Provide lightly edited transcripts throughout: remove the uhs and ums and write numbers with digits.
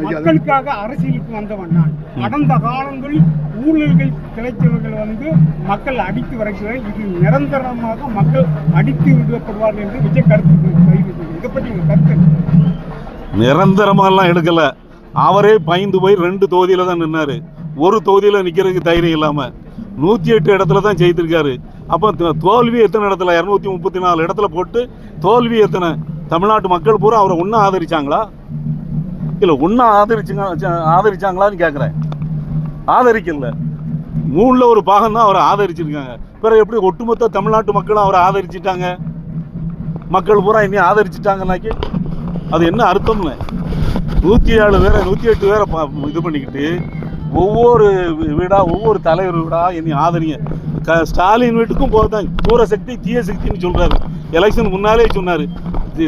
மக்களுக்காக அரசியலுக்கு வந்தவன் நான். கடந்த காலங்களில் ஊழல்கள் கிடைத்தவர்கள் மக்கள் அடித்து வரைக்கிறார். இது நிரந்தரமாக மக்கள் அடித்து விடப்படுவார்கள் என்று விஜய் கருத்து தெரிவித்தது. இதை பற்றி உங்க கருத்து? நிரந்தரமாலாம் எடுக்கல. அவரே பயந்து போய் 2 தொகுதியில தான் நின்னாரு. ஒரு தொகுதியில நிக்கிறதுக்கு தைரியம் இல்லாம 108 இடத்துல தான் ஜெயித்திருக்காரு. அப்போ தோல்வி எத்தனை இடத்துல? 234 இடத்துல போட்டு தோல்வி எத்தனை? தமிழ்நாட்டு மக்கள் பூரா அவரை ஒன்றும் ஆதரிச்சாங்களா? இல்லை ஒன்றும் ஆதரிச்சாங்களான்னு கேட்குறேன். ஆதரிக்கல. 3ல் ஒரு பாகம் தான் அவரை ஆதரிச்சிருக்காங்க. பிறகு எப்படி ஒட்டுமொத்த தமிழ்நாட்டு மக்களும் அவரை ஆதரிச்சிட்டாங்க? மக்கள் பூரா இனி ஆதரிச்சிட்டாங்கன்னாக்கி அது என்ன அர்த்தம்னு? 107 பேரை 108 பேரை இது பண்ணிக்கிட்டு ஒவ்வொரு வீடா ஒவ்வொரு தலைவர் வீடா இனி ஆதரிங்க. ஸ்டாலின் வீட்டுக்கும் போதான் தூர சக்தி தீய சக்தின்னு சொல்றாரு. எலெக்ஷன் முன்னாலே சொன்னாரு.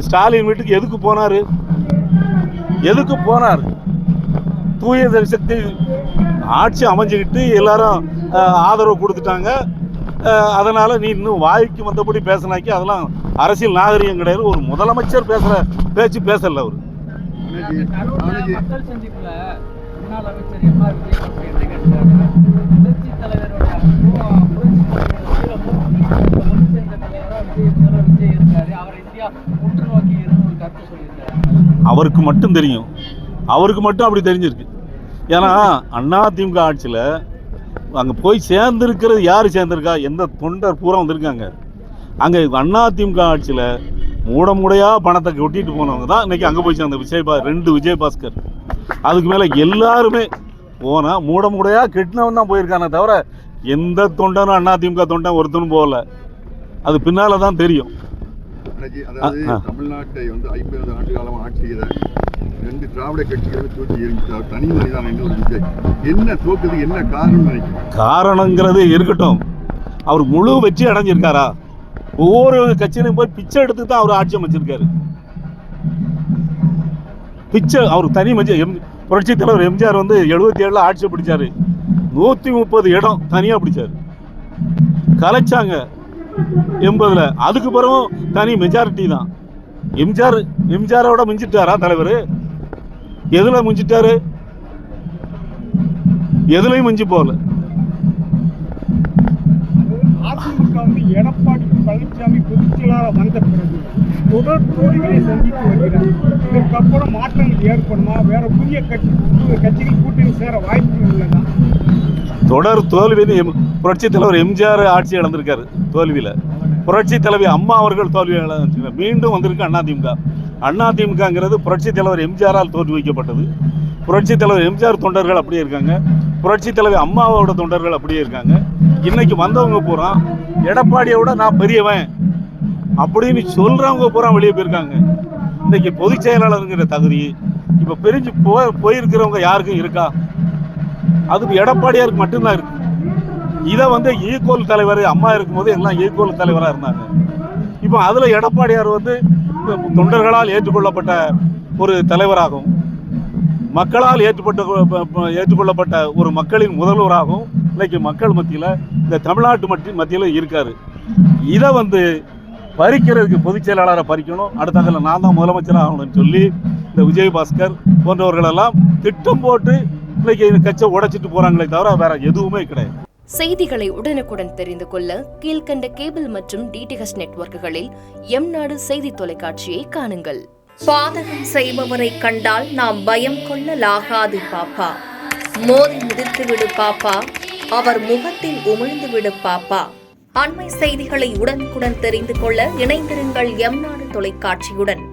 ஸ்டாலின் வீட்டுக்கு எதுக்கு போனாரு? தூய சக்தி ஆட்சி அமைஞ்சுக்கிட்டு எல்லாரும் ஆதரவு கொடுத்துட்டாங்க. அதனால நீ இன்னும் வாய்க்கு வந்தபடி பேசினாக்கி அதெல்லாம் அரசியல் நாகரிகம் கிடையாது. ஒரு முதலமைச்சர் பேசுற பேச்சு பேசல அவரு. அவருக்கு மட்டும் தெரியும். அவருக்கு மட்டும் அப்படி தெரிஞ்சிருக்கு. ஏன்னா அதிமுக ஆட்சியில் அங்கே போய் சேர்ந்துருக்கிறது யார் சேர்ந்துருக்கா? எந்த தொண்டர் பூரா வந்திருக்காங்க. அங்கே அதிமுக ஆட்சியில் மூடையாக பணத்தை கொட்டிட்டு போனவங்க தான் இன்னைக்கு அங்கே போய் சேர்ந்த 2 விஜயபாஸ்கர். அதுக்கு மேலே எல்லாருமே போனால் மூடையாக கெட்டினவன் தான் போயிருக்கானே தவிர எந்த தொண்டனும் அதிமுக தொண்டன் ஒருத்தனும் போகல. அது பின்னால தான் தெரியும். தமிழ்நாட்டை 50 ஆண்டு காலம் ஆட்சி செய்த 2 திராவிட கட்சிகளை தூக்கி எறிஞ்சார். தனி மனிதன் என்று ஒரு விஜய் என்ன தோக்குது? என்ன காரணம் நினைக்கிறேன்? காரணங்கிறது இருக்கட்டும். அவர் முழு வெற்றி அடைஞ்சிருக்காரா? ஒவ்வொரு கட்சியிலும் போய் பிச்சை எடுத்து தான் அவர் ஆட்சி அமைச்சிருக்காரு. பிச்சை அவர் தனி மனிதன். புரட்சி தலைவர் எம்ஜிஆர் 77 ஆட்சி பிடிச்சாரு. 130 இடம் தனியா பிடிச்சாரு. கலைச்சாங்க 80ல். அதுக்கு பிறகும் தனி மெஜாரிட்டி தான். எம்ஜிஆரோட மிஞ்சிட்டாரா தலைவர்? எதுல மிஞ்சிட்டாரு? எதுலையும் மிஞ்சி போகல. அதிமுக எடப்பாடி பழனிசாமி பொதுச்செயலாளர் வந்த பிறகு தொடர் தோல்விகளை சந்தித்து வருகிறது. இதற்கப்புறம் மாற்றங்கள் ஏற்படுமா? வேற புதிய கட்சிகள் கூட்டணி சேர வாய்ப்புகள் உள்ளதா? தொடர் தோல்வி. புரட்சி தலைவர் எம்ஜிஆர் ஆட்சி இழந்திருக்காரு தோல்வியில. புரட்சி தலைவி அம்மா அவர்கள் தோல்வி இழந்திருக்காரு. மீண்டும் வந்திருக்கு அதிமுக. அதிமுகங்கிறது புரட்சி தலைவர் எம்ஜிஆரால் தோற்றுவிக்கப்பட்டது. புரட்சி தலைவர் எம்ஜிஆர் தொண்டர்கள் அப்படியே இருக்காங்க. புரட்சி தலைவி அம்மாவோட தொண்டர்கள் அப்படியே இருக்காங்க. இன்னைக்கு வந்தவங்க பூரா எடப்பாடியோட நான் பெரியவன் அப்படின்னு சொல்றவங்க பூரா வெளியே போயிருக்காங்க. இன்னைக்கு பொதுச் செயலாளருங்கிற தகுதி இப்ப பிரிஞ்சு போயிருக்கிறவங்க யாருக்கும் இருக்கா? அது எடப்பாடியாருக்கு மட்டும்தான் இருக்கு. இதை ஈக்குவல் தலைவர் அம்மா இருக்கும்போது எல்லாம் ஈக்குவல் தலைவராக இருந்தாங்க. இப்போ அதில் எடப்பாடியார் தொண்டர்களால் ஏற்றுக்கொள்ளப்பட்ட ஒரு தலைவராகவும் மக்களால் ஏற்றுக்கொள்ளப்பட்ட ஒரு மக்களின் முதல்வராகவும் இன்னைக்கு மக்கள் மத்தியில் இந்த தமிழ்நாட்டு மத்தியில் இருக்காரு. இதை பறிக்கிறதுக்கு பொதுச் செயலாளரை பறிக்கணும், அடுத்ததில் நான் தான் முதலமைச்சர் ஆகணும்னு சொல்லி இந்த விஜயபாஸ்கர் போன்றவர்களெல்லாம் திட்டம் போட்டு இன்னைக்கு கட்சியை உடைச்சிட்டு போறாங்களே தவிர வேற எதுவுமே கிடையாது. செய்திகளை உடனுக்குடன் தெரிந்து கொள்ள கீழ்கண்ட கேபிள் மற்றும் டிடிஹெச் நெட்வொர்க்குகளில் எம்நாடு செய்தி தொலைக்காட்சியை காணுங்கள். பாதகம் செய்பவரை கண்டால் நாம் பயம் கொள்ளலாகாது பாப்பா. மோதி மிதித்து விடு பாப்பா, அவர் முகத்தில் உமிழ்ந்து விடு பாப்பா. அண்மை செய்திகளை உடனுக்குடன் தெரிந்து கொள்ள இணைந்திருங்கள் எம்நாடு தொலைக்காட்சியுடன்.